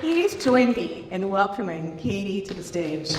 please join me in welcoming Kadie to the stage.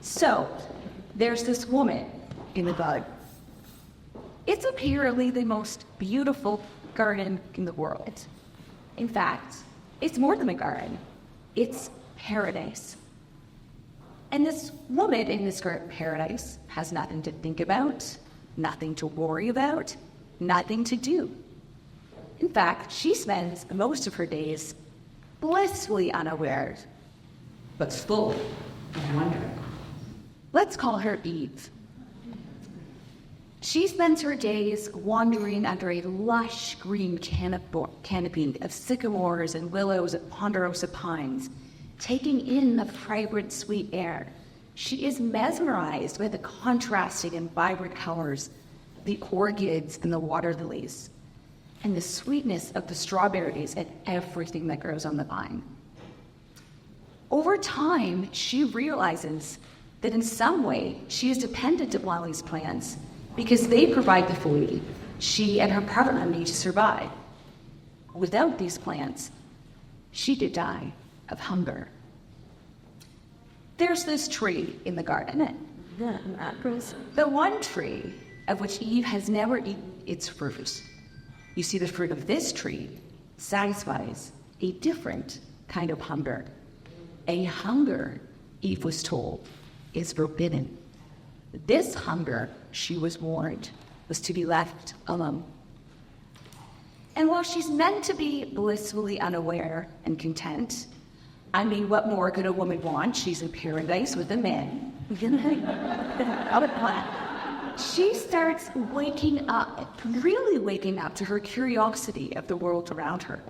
So, there's this woman in the garden. It's apparently the most beautiful garden in the world. In fact, it's more than a garden. It's paradise. And this woman in this paradise has nothing to think about, nothing to worry about, nothing to do. In fact, she spends most of her days blissfully unaware, but full of wonder. Let's call her Eve. She spends her days wandering under a lush green canopy of sycamores and willows and ponderosa pines, taking in the fragrant, sweet air. She is mesmerized by the contrasting and vibrant colors, the orchids and the water lilies, and the sweetness of the strawberries and everything that grows on the vine. Over time, she realizes that in some way she is dependent upon these plants because they provide the food she and her partner need to survive. Without these plants, she could die of hunger. There's this tree in the garden, the one tree of which Eve has never eaten its fruit. You see, the fruit of this tree satisfies a different kind of hunger. A hunger, Eve was told, is forbidden. This hunger, she was warned, was to be left alone. And while she's meant to be blissfully unaware and content, I mean, what more could a woman want? She's in paradise with a man. She starts waking up, really waking up to her curiosity of the world around her.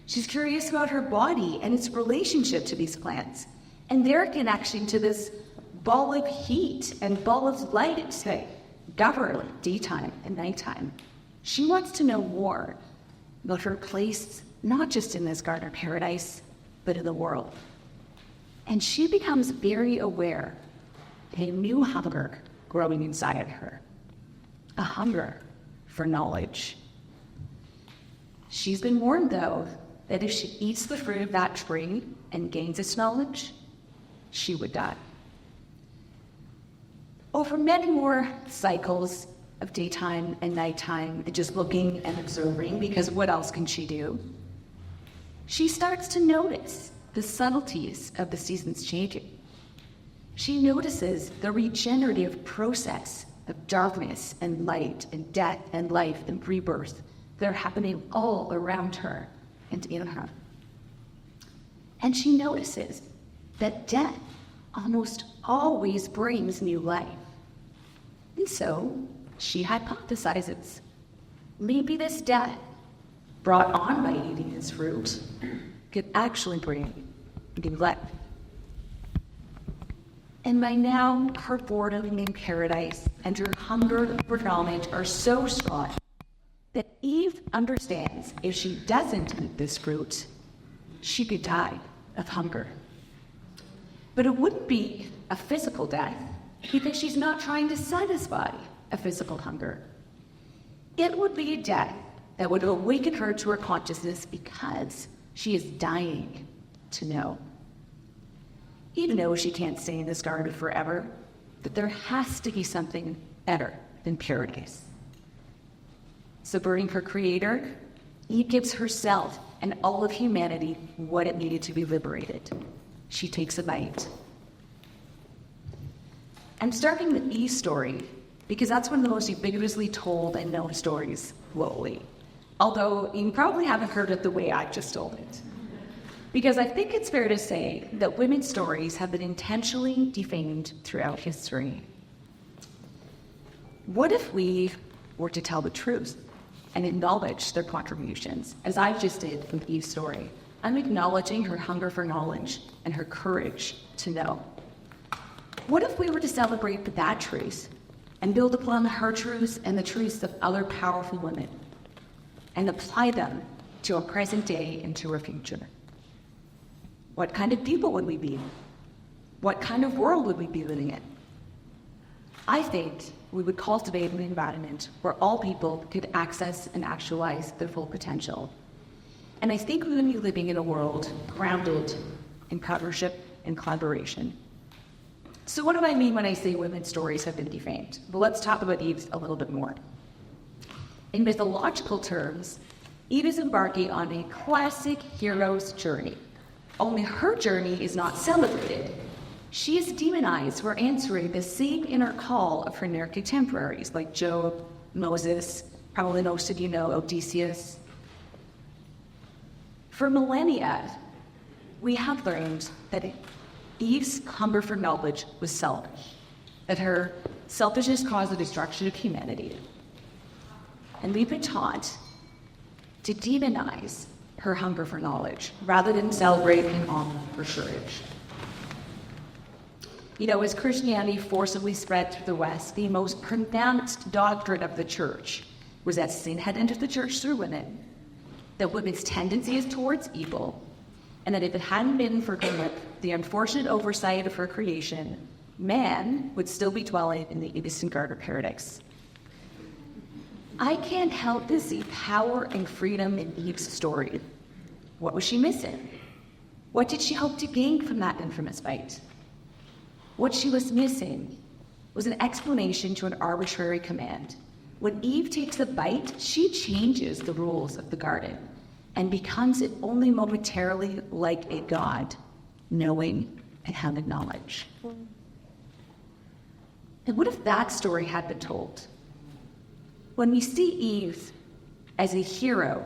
She's curious about her body and its relationship to these plants, and their connection to this ball of heat and ball of light, say, govern daytime and nighttime. She wants to know more about her place, not just in this garden of paradise, but in the world. And she becomes very aware of a new hunger growing inside of her, a hunger for knowledge. She's been warned, though, that if she eats the fruit of that tree and gains its knowledge, she would die. Over many more cycles of daytime and nighttime, and just looking and observing, because what else can she do? She starts to notice the subtleties of the seasons changing. She notices the regenerative process of darkness and light and death and life and rebirth that are happening all around her and in her. And she notices that death almost always brings new life. And so she hypothesizes, maybe this death brought on by eating this fruit could actually bring new life. And by now, her boredom in paradise and her hunger for knowledge are so strong that Eve understands if she doesn't eat this fruit, she could die of hunger. But it wouldn't be a physical death because she's not trying to satisfy a physical hunger. It would be a death that would awaken her to her consciousness because she is dying to know. Even though she can't stay in this garden forever, that there has to be something better than paradise. So burning her creator, Eve gives herself and all of humanity what it needed to be liberated. She takes a bite. I'm starting with Eve's story because that's one of the most ubiquitously told and known stories globally. Although you probably haven't heard it the way I just told it. Because I think it's fair to say that women's stories have been intentionally defamed throughout history. What if we were to tell the truth and acknowledge their contributions, as I just did with Eve's story? I'm acknowledging her hunger for knowledge and her courage to know. What if we were to celebrate that truth and build upon her truths and the truths of other powerful women and apply them to our present day and to our future? What kind of people would we be? what kind of world would we be living in? I think we would cultivate an environment where all people could access and actualize their full potential. And I think we would be living in a world grounded in partnership and collaboration. So what do I mean when I say women's stories have been defamed? Well, let's talk about Eve a little bit more. In mythological terms, Eve is embarking on a classic hero's journey. Only her journey is not celebrated. She is demonized for answering the same inner call of her near contemporaries like Job, Moses, probably most of you know Odysseus. For millennia, we have learned that Eve's hunger for knowledge was selfish, that her selfishness caused the destruction of humanity. And we've been taught to demonize her hunger for knowledge rather than celebrate and honor her courage. You know, as Christianity forcibly spread through the West, the most pronounced doctrine of the church was that sin had entered the church through women, that women's tendency is towards evil, and that if it hadn't been for the unfortunate oversight of her creation, man would still be dwelling in the Edison Garden paradise. I can't help but see power and freedom in Eve's story. What was she missing? What did she hope to gain from that infamous fight? What she was missing was an explanation to an arbitrary command. When Eve takes a bite, she changes the rules of the garden and becomes it only momentarily like a god, knowing and having knowledge. And what if that story had been told? When we see Eve as a hero,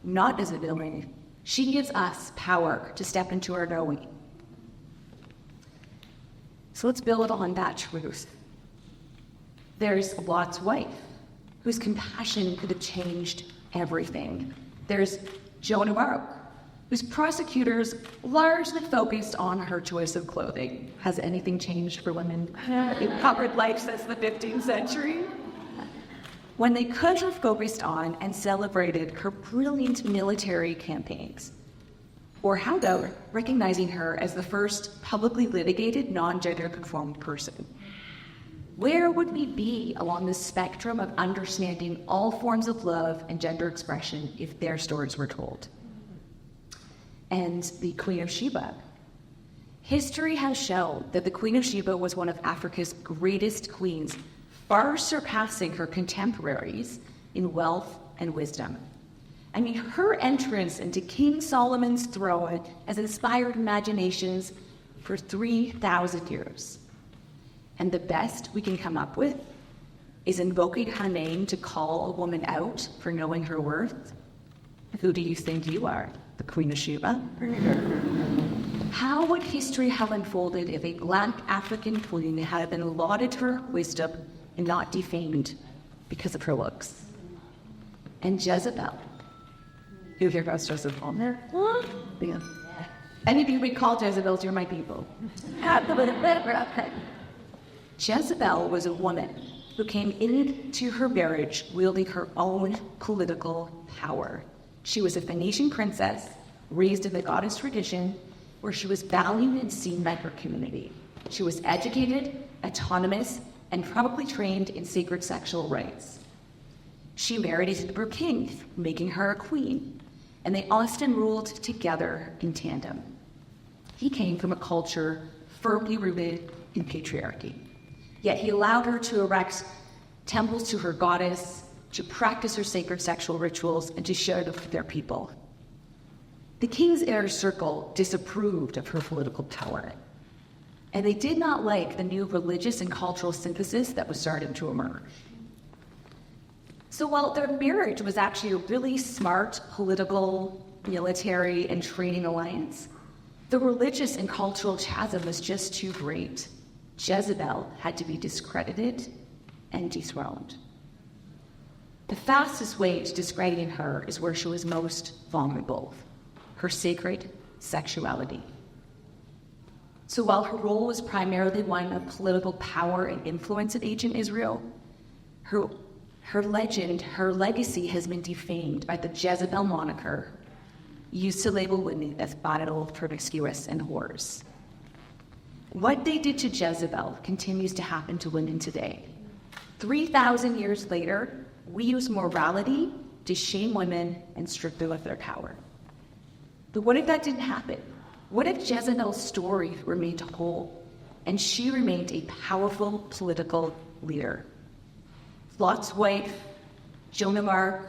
not as a villain, she gives us power to step into our knowing. So let's build on that truth. There's Lot's wife, whose compassion could have changed everything. There's Joan of Arc, whose prosecutors largely focused on her choice of clothing. Has anything changed for women in covered life since the 15th century? When they could have focused on and celebrated her brilliant military campaigns. Or how about recognizing her as the first publicly litigated non-gender conformed person? Where would we be along the spectrum of understanding all forms of love and gender expression if their stories were told? And the Queen of Sheba. History has shown that the Queen of Sheba was one of Africa's greatest queens, far surpassing her contemporaries in wealth and wisdom. I mean, her entrance into King Solomon's throne has inspired imaginations for 3,000 years. And the best we can come up with is invoking her name to call a woman out for knowing her worth. Who do you think you are? The Queen of Sheba? How would history have unfolded if a Black African queen had been lauded for her wisdom and not defamed because of her looks? And Jezebel. You hear about Jezebel? Yeah. Any of you we call Jezebels, you're my people. Jezebel was a woman who came into her marriage wielding her own political power. She was a Phoenician princess raised in the goddess tradition where she was valued and seen by her community. She was educated, autonomous, and probably trained in sacred sexual rites. She married a Hebrew king, making her a queen, and they often ruled together in tandem. He came from a culture firmly rooted in patriarchy, yet he allowed her to erect temples to her goddess, to practice her sacred sexual rituals, and to share them with their people. The king's inner circle disapproved of her political power, and they did not like the new religious and cultural synthesis that was starting to emerge. So while their marriage was actually a really smart political, military, and training alliance, the religious and cultural chasm was just too great. Jezebel had to be discredited and dethroned. The fastest way to discrediting her is where she was most vulnerable, her sacred sexuality. So while her role was primarily one of political power and influence in ancient Israel, her legend, her legacy has been defamed by the Jezebel moniker, used to label women as bottle, promiscuous, and whores. What they did to Jezebel continues to happen to women today. 3,000 years later, we use morality to shame women and strip them of their power. But what if that didn't happen? What if Jezebel's story remained whole and she remained a powerful political leader? Lot's wife, Joan of Arc,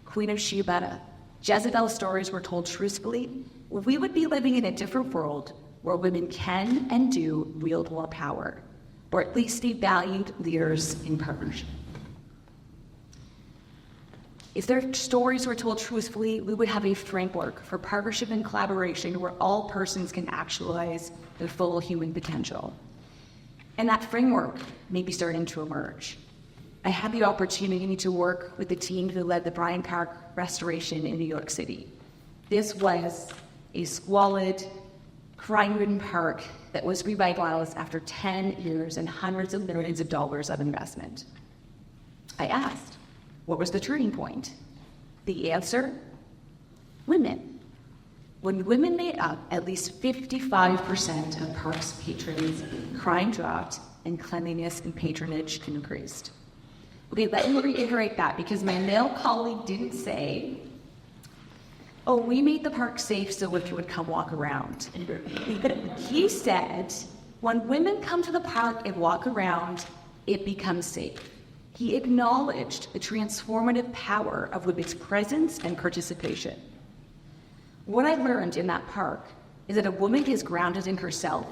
Queen of Sheba, Jezebel's stories were told truthfully, we would be living in a different world where women can and do wield more power, or at least be valued leaders in partnership. If their stories were told truthfully, we would have a framework for partnership and collaboration where all persons can actualize their full human potential. And that framework may be starting to emerge. I had the opportunity to work with the team who led the Bryant Park restoration in New York City. This was a squalid, crime-ridden park that was revitalized after 10 years and hundreds of millions of dollars of investment. I asked, what was the turning point? The answer? Women. When women made up at least 55% of parks patrons, crime dropped and cleanliness and patronage increased. Okay, let me reiterate that because my male colleague didn't say, oh, we made the park safe so if you would come walk around. He said, when women come to the park and walk around, it becomes safe. He acknowledged the transformative power of women's presence and participation. What I learned in that park is that a woman is grounded in herself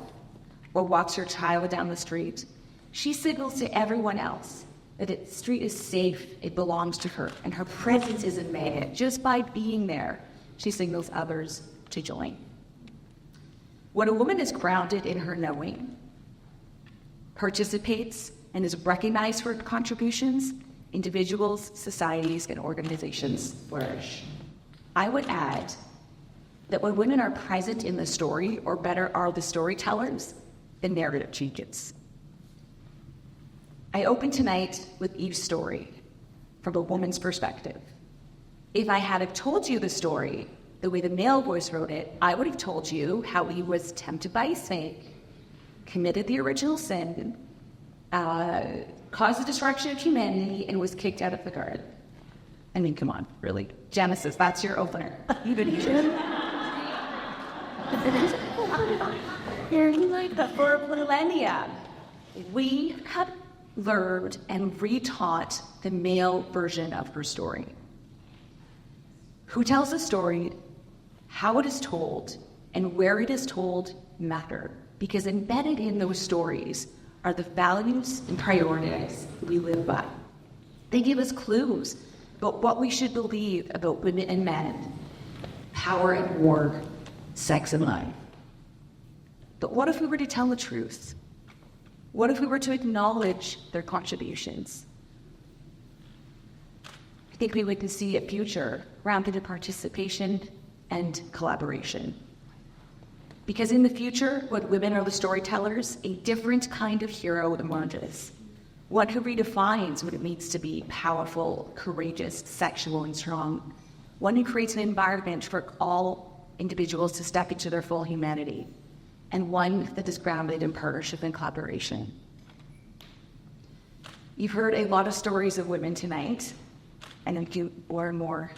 or walks her child down the street. She signals to everyone else that the street is safe, it belongs to her, and her presence is a magnet. Just by being there, she signals others to join. When a woman is grounded in her knowing, participates, and is recognized for contributions, individuals, societies, and organizations flourish. I would add that when women are present in the story, or better, are the storytellers, the narrative changes. I open tonight with Eve's story from a woman's perspective. If I had have told you the story the way the male voice wrote it, I would have told you how Eve was tempted by a snake, committed the original sin, caused the destruction of humanity, and was kicked out of the garden. I mean, come on, really. Genesis, that's your opener. For millennia, we have learned and retaught the male version of her story. Who tells the story, how it is told, and where it is told matter, because embedded in those stories are the values and priorities we live by. They give us clues about what we should believe about women and men, power and war, sex and life. But what if we were to tell the truth? What if we were to acknowledge their contributions? I think we would see a future grounded in participation and collaboration. Because in the future, when women are the storytellers, a different kind of hero emerges. One who redefines what it means to be powerful, courageous, sexual, and strong. One who creates an environment for all individuals to step into their full humanity. And one that is grounded in partnership and collaboration. You've heard a lot of stories of women tonight, and you learn more.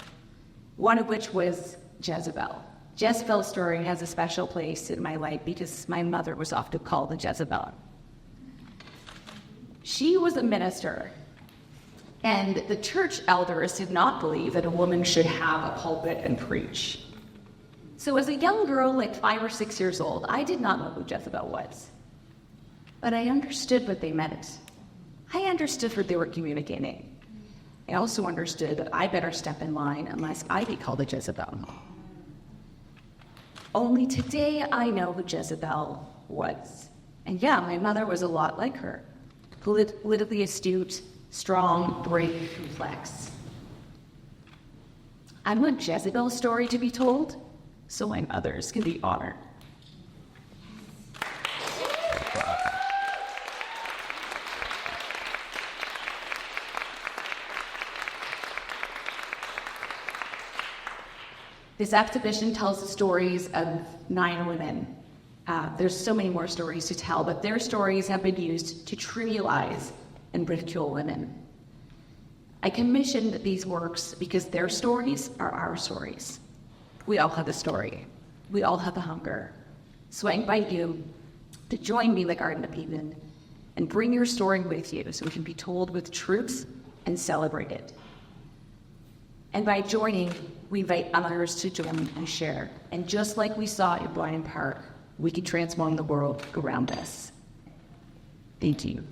One of which was Jezebel. Jezebel's story has a special place in my life because my mother was often called the Jezebel. She was a minister, and the church elders did not believe that a woman should have a pulpit and preach. So as a young girl, like 5 or 6 years old, I did not know who Jezebel was. But I understood what they meant. I understood what they were communicating. I also understood that I better step in line unless I be called a Jezebel. Only today I know who Jezebel was. And yeah, my mother was a lot like her. Politically astute, strong, brave, complex. I want Jezebel's story to be told, so my others can be honored. This exhibition tells the stories of 9 women, There's so many more stories to tell, but their stories have been used to trivialize and ridicule women. I commissioned these works because their stories are our stories. We all have a story. We all have a hunger. So I invite you to join me in the Garden of Eden and bring your story with you so it can be told with truth and celebrated. And by joining, we invite others to join and share. And just like we saw in Bryant Park, we can transform the world around us. Thank you.